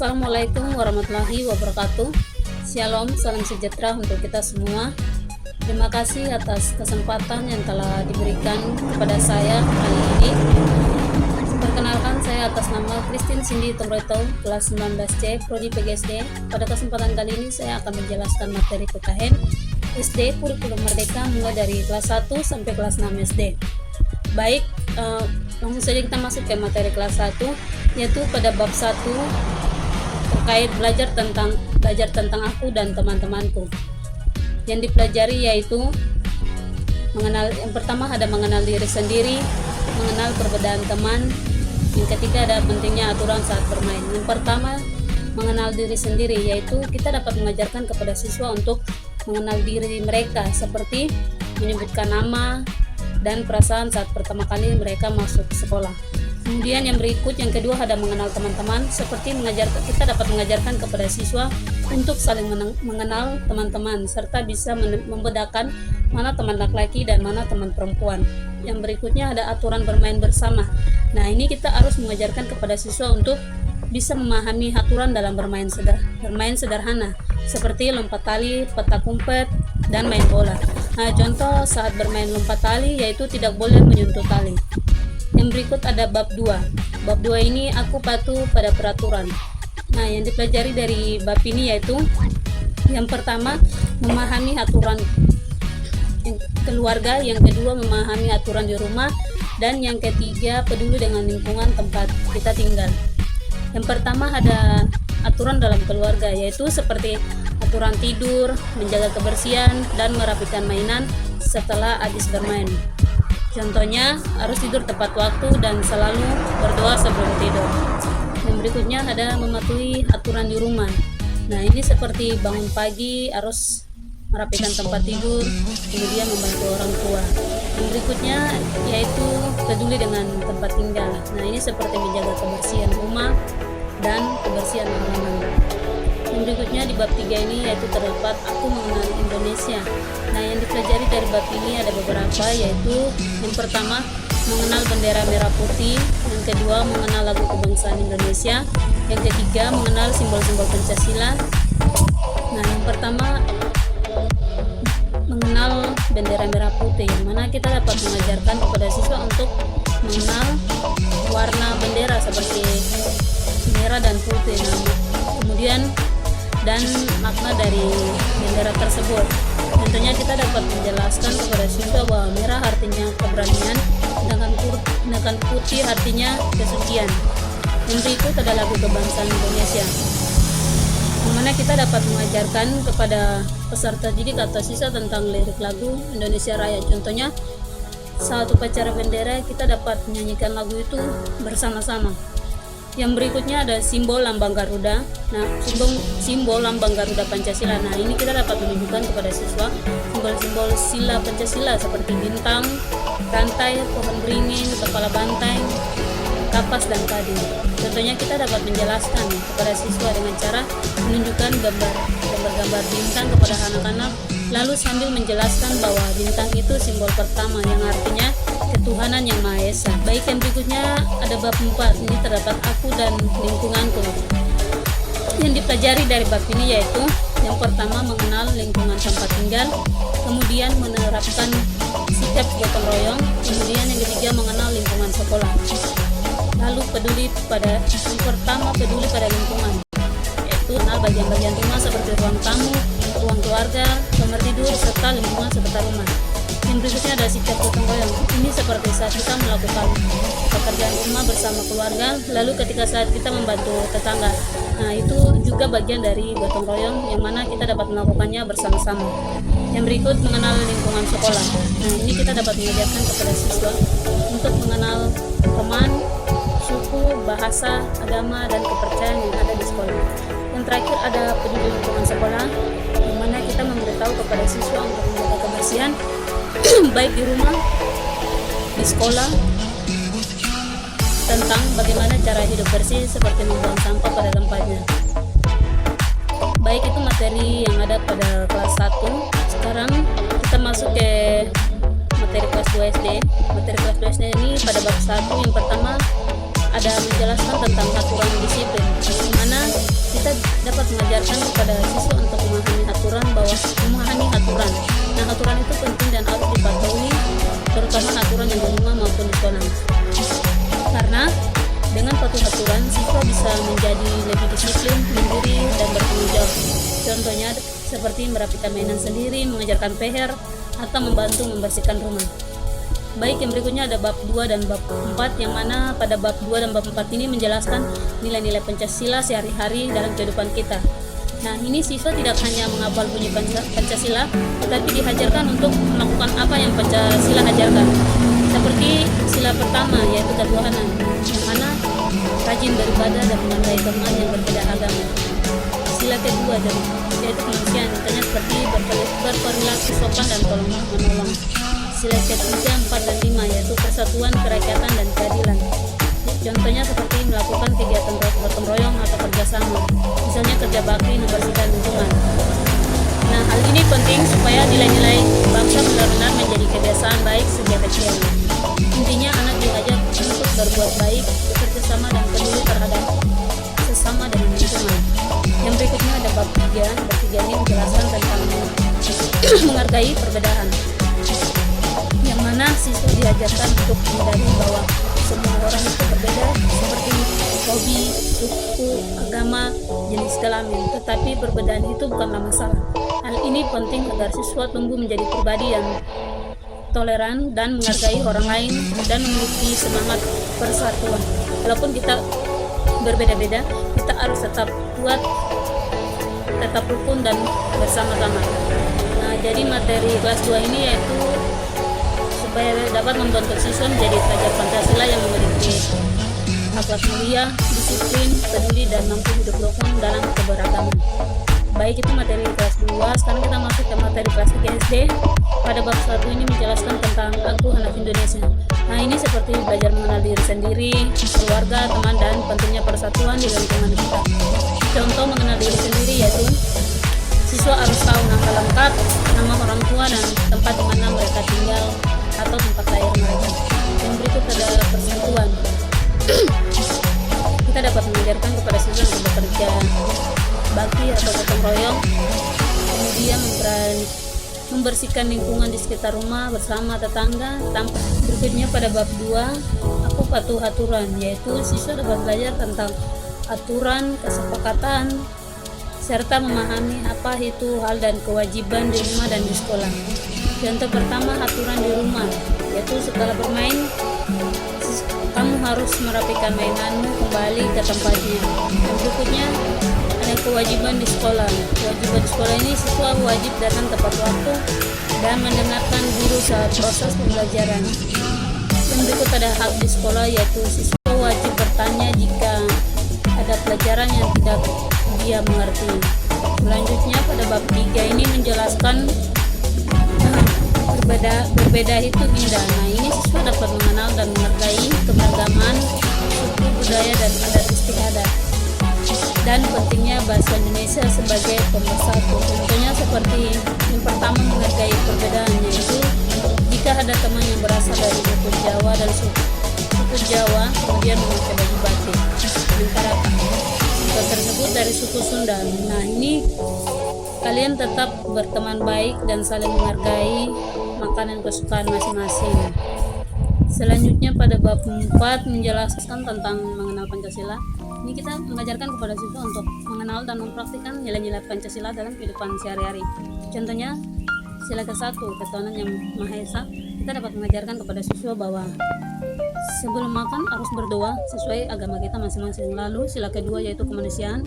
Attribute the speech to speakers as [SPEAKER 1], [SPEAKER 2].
[SPEAKER 1] Assalamualaikum warahmatullahi wabarakatuh. Shalom, salam sejahtera untuk kita semua. Terima kasih atas kesempatan yang telah diberikan kepada saya kali ini. Perkenalkan, saya atas nama Christine Cindy Tomreto, kelas 19C, Prodi PGSD. Pada kesempatan kali ini saya akan menjelaskan materi PKN SD Kurikulum Merdeka mulai dari kelas 1 sampai kelas 6 SD. Baik, langsung saja kita masuk ke materi kelas 1, yaitu pada bab 1 terkait belajar tentang aku dan teman-temanku. Yang dipelajari yaitu yang pertama ada mengenal diri sendiri, mengenal perbedaan teman. Yang ketiga ada pentingnya aturan saat bermain. Yang pertama mengenal diri sendiri, yaitu kita dapat mengajarkan kepada siswa untuk mengenal diri mereka, seperti menyebutkan nama dan perasaan saat pertama kali mereka masuk ke sekolah. Kemudian yang berikut, yang kedua ada mengenal teman-teman, seperti kita dapat mengajarkan kepada siswa untuk saling mengenal teman-teman, serta bisa membedakan mana teman laki-laki dan mana teman perempuan. Yang berikutnya ada aturan bermain bersama. Nah, ini kita harus mengajarkan kepada siswa untuk bisa memahami aturan dalam bermain sederhana, seperti lompat tali, petak umpet, dan main bola. Nah, contoh saat bermain lompat tali yaitu tidak boleh menyentuh tali. Yang berikut ada bab 2. Bab 2 ini aku patuh pada peraturan. Nah, yang dipelajari dari bab ini yaitu yang pertama memahami aturan keluarga, yang kedua memahami aturan di rumah, dan yang ketiga peduli dengan lingkungan tempat kita tinggal. Yang pertama ada aturan dalam keluarga, yaitu seperti aturan tidur, menjaga kebersihan, dan merapikan mainan setelah habis bermain. Contohnya harus tidur tepat waktu dan selalu berdoa sebelum tidur. Yang berikutnya ada mematuhi aturan di rumah. Nah, ini seperti bangun pagi harus merapikan tempat tidur, kemudian membantu orang tua. Yang berikutnya yaitu peduli dengan tempat tinggal. Nah, ini seperti menjaga kebersihan rumah dan kebersihan halaman. Yang berikutnya di bab 3 ini yaitu terdapat aku mengenal Indonesia. Nah, yang dipelajari dari bab ini ada beberapa, yaitu yang pertama mengenal bendera merah putih, yang kedua mengenal lagu kebangsaan Indonesia, yang ketiga mengenal simbol-simbol Pancasila. Nah, yang pertama mengenal bendera merah putih, yang mana kita dapat mengajarkan kepada siswa untuk mengenal warna bendera seperti merah dan putih. Nah, kemudian dan makna dari bendera tersebut. Tentunya kita dapat menjelaskan kepada siswa bahwa merah artinya keberanian, sedangkan putih artinya kesucian. Yang berikut ada lagu kebangsaan Indonesia, di mana kita dapat mengajarkan kepada peserta didik atau siswa tentang lirik lagu Indonesia Raya. Contohnya saat upacara bendera kita dapat menyanyikan lagu itu bersama-sama. Yang berikutnya ada simbol lambang Garuda. Nah, simbol lambang Garuda Pancasila. Nah, ini kita dapat menunjukkan kepada siswa simbol-simbol sila Pancasila seperti bintang, rantai, pohon beringin, kepala banteng, kapas, dan padi. Tentunya kita dapat menjelaskan kepada siswa dengan cara menunjukkan gambar-gambar bintang kepada anak-anak, lalu sambil menjelaskan bahwa bintang itu simbol pertama yang artinya ketuhanan yang Maha Esa. Baik, yang berikutnya ada bab 4. Ini terdapat aku dan lingkunganku. Yang dipelajari dari bab ini yaitu yang pertama mengenal lingkungan tempat tinggal, kemudian menerapkan sikap gotong royong, kemudian yang ketiga mengenal lingkungan sekolah. Lalu peduli pada lingkungan, yaitu mengenal bagian-bagian rumah seperti ruang tamu, ruang keluarga, kamar tidur, serta lingkungan sekitar rumah. Yang berikutnya ada sikap gotong royong. Ini seperti saat kita melakukan pekerjaan rumah bersama keluarga, lalu ketika saat kita membantu tetangga. Nah, itu juga bagian dari gotong royong yang mana kita dapat melakukannya bersama-sama. Yang berikut mengenal lingkungan sekolah. Nah, ini kita dapat mengajarkan kepada siswa untuk mengenal teman, suku, bahasa, agama, dan kepercayaan yang ada di sekolah. Yang terakhir ada peduli lingkungan sekolah, yang mana kita memberitahu kepada siswa untuk menjaga kebersihan baik di rumah, di sekolah, tentang bagaimana cara hidup bersih seperti membuang sampah pada tempatnya. Baik, itu materi yang ada pada kelas 1. Sekarang kita masuk ke materi kelas 2 SD. Materi kelas 2 SD ini pada bab 1 yang pertama ada menjelaskan tentang aturan disiplin, di mana kita dapat mengajarkan kepada siswa untuk memahami aturan Nah, aturan itu penting dan harus dipatuhi, terutama aturan yang di rumah maupun di sekolah. Karena dengan patuh aturan, siswa bisa menjadi lebih disiplin, mandiri, dan bertanggung jawab. Contohnya seperti merapikan mainan sendiri, mengajarkan PR, atau membantu membersihkan rumah. Baik, yang berikutnya ada bab 2 dan bab 4, yang mana pada bab 2 dan bab 4 ini menjelaskan nilai-nilai Pancasila sehari-hari dalam kehidupan kita. Nah, ini siswa tidak hanya menghafal bunyi Pancasila, tetapi diajarkan untuk melakukan apa yang Pancasila ajarkan. Seperti sila pertama, yaitu ketuhanan, yang mana rajin beribadah dan menghargai teman yang berbeda agama. Sila kedua, yaitu kemanusiaan, misalnya seperti berperilaku sopan dan tolong-menolong. Sila ketiga, 4 dan 5, yaitu persatuan, kerakyatan, dan keadilan. Contohnya seperti melakukan kegiatan gotong royong atau kerjasama, misalnya kerja bakti membersihkan lingkungan. Nah, hal ini penting supaya nilai-nilai bangsa benar-benar menjadi kebiasaan baik sejak kecil. Intinya anak diajak untuk berbuat baik, bekerja sama, dan peduli terhadap sesama dan lingkungan. Yang berikutnya ada bab 3. Bab 3 ini menjelaskan tentang menghargai perbedaan, yang mana siswa diajarkan untuk menyadari bahwa semua orang itu berbeda, seperti hobi, suku, agama, jenis kelamin, tetapi perbedaan itu bukanlah masalah. Hal ini penting agar siswa tumbuh menjadi pribadi yang toleran dan menghargai orang lain dan memiliki semangat persatuan. Walaupun kita berbeda-beda, kita harus tetap kuat, tetap rukun dan bersama-sama. Nah, jadi materi kelas 2 ini yaitu supaya dapat membentuk siswa menjadi pelajar Pancasila yang memiliki akhlak mulia, disiplin, peduli, dan mampu hidup rukun dalam keberagaman. Baik, itu materi kelas 2. Sekarang kita masuk ke materi kelas 3 SD. Pada bab 1 ini menjelaskan tentang Aku Anak Indonesia. Nah, ini seperti belajar mengenal diri sendiri, keluarga, teman, dan pentingnya persatuan di lingkungan kita. Contoh mengenal diri sendiri yaitu siswa harus tahu nama lengkap, nama orang tua, dan tempat di mana mereka tinggal atau tempat lahir mereka. Yang berikut adalah persatuan. Kita dapat mengajarkan kepada siswa untuk bekerja bakti atau gotong royong, kemudian membersihkan lingkungan di sekitar rumah bersama tetangga. Berikutnya pada bab 2, Aku Patuh Aturan, yaitu siswa dapat belajar tentang aturan, kesepakatan, serta memahami apa itu hal dan kewajiban di rumah dan di sekolah. Contoh pertama, aturan di rumah, yaitu setelah bermain kamu harus merapikan mainanmu kembali ke tempatnya. Yang berikutnya ada kewajiban di sekolah. Kewajiban di sekolah ini siswa wajib datang tepat waktu dan mendengarkan guru saat proses pembelajaran. Yang berikut ada hak di sekolah, yaitu siswa wajib bertanya jika ada pelajaran yang tidak dia mengerti. Selanjutnya pada bab 3 ini menjelaskan berbeda itu indah. Nah, ini siswa dapat mengenal dan menghargai keberagaman suku, budaya, dan adat istiadat, dan pentingnya bahasa Indonesia sebagai pemersatu. Contohnya seperti yang pertama, menghargai perbedaan, yaitu jika ada teman yang berasal dari suku Jawa dan suku Jawa kemudian memakai baju batik, sementara siswa tersebut dari suku Sunda. Nah, ini kalian tetap berteman baik dan saling menghargai makanan kesukaan masing-masing. Selanjutnya pada bab 4 menjelaskan tentang mengenal Pancasila. Ini kita mengajarkan kepada siswa untuk mengenal dan mempraktikkan nilai-nilai Pancasila dalam kehidupan sehari-hari. Contohnya sila ke-1, Ketuhanan Yang Maha Esa. Kita dapat mengajarkan kepada siswa bahwa sebelum makan harus berdoa sesuai agama kita masing-masing. Lalu sila kedua yaitu kemanusiaan.